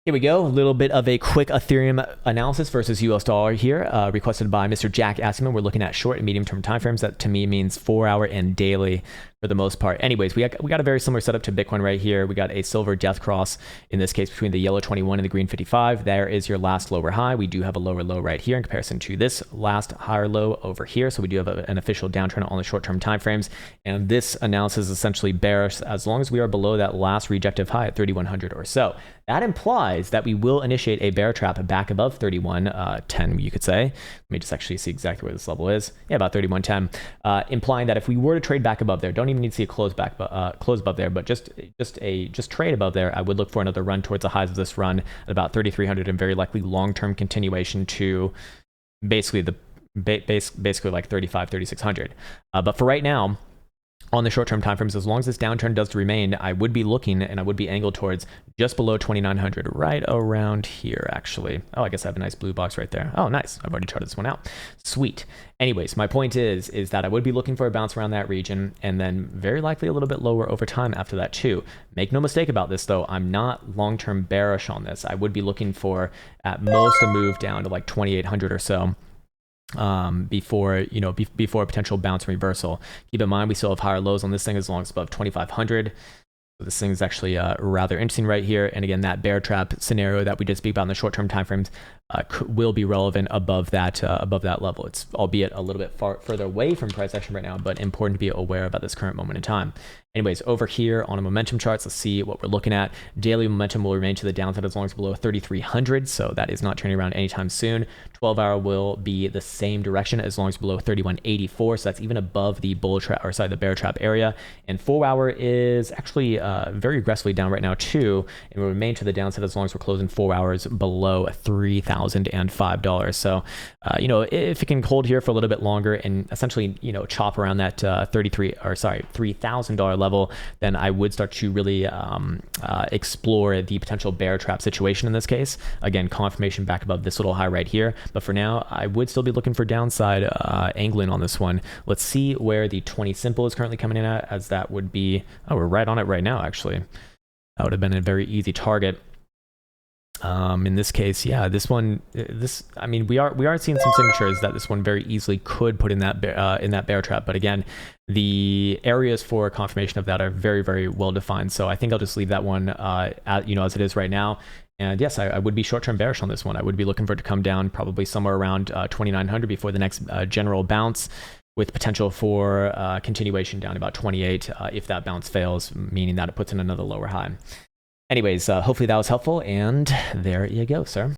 Here we go. A little bit of a quick Ethereum analysis versus US dollar here, requested by Mr. Jack Askerman. We're looking at short and medium term timeframes. That to me means 4 hour and daily for the most part. Anyways, we got a very similar setup to Bitcoin right here. We got a silver death cross in this case between the yellow 21 and the green 55. There is your last lower high. We do have a lower low right here in comparison to this last higher low over here. So we do have an official downtrend on the short term timeframes. And this analysis is essentially bearish as long as we are below that last rejective high at 3100 or so. That implies that we will initiate a bear trap back above 3110, you could say. Let me just actually see exactly where this level is. Yeah, about 3110, implying that if we were to trade back above there, don't even need to see a close above there, but just trade above there, I would look for another run towards the highs of this run at about 3300 and very likely long-term continuation to basically basically like 3600. But for right now, on the short-term timeframes, as long as this downtrend does remain, I would be looking and I would be angled towards just below 2900, right around here, actually. Oh, I guess I have a nice blue box right there. Oh, nice. I've already charted this one out. Sweet. Anyways, my point is that I would be looking for a bounce around that region and then very likely a little bit lower over time after that too. Make no mistake about this though, I'm not long-term bearish on this. I would be looking for at most a move down to like 2800 or so. Before a potential bounce reversal. Keep in mind we still have higher lows on this thing as long as above 2500. So this thing is actually rather interesting right here. And again, that bear trap scenario that we did speak about in the short-term timeframes will be relevant above that level. It's albeit a little bit further away from price action right now, but important to be aware about this current moment in time. Anyways, over here on a momentum charts, let's see what we're looking at. Daily momentum will remain to the downside as long as below 3300, so that is not turning around anytime soon. 12-hour will be the same direction as long as below 3184, so that's even above the the bear trap area. And 4-hour is actually very aggressively down right now too, and will remain to the downside as long as we're closing 4 hours below $3,005. So, if it can hold here for a little bit longer and essentially, chop around that $3,000 level, then I would start to really explore the potential bear trap situation in this case. Again, confirmation back above this little high right here. But for now, I would still be looking for downside angling on this one. Let's see where the 20 simple is currently coming in at, as that would be, oh, we're right on it right now, actually. That would have been a very easy target. In this case, yeah, I mean, we are seeing some signatures that this one very easily could put in that bear trap. But again, the areas for confirmation of that are very, very well defined. So I think I'll just leave that one, as it is right now. And yes, I would be short-term bearish on this one. I would be looking for it to come down probably somewhere around 2900 before the next general bounce, with potential for continuation down to about 28 if that bounce fails, meaning that it puts in another lower high. Anyways, hopefully that was helpful, and there you go, sir.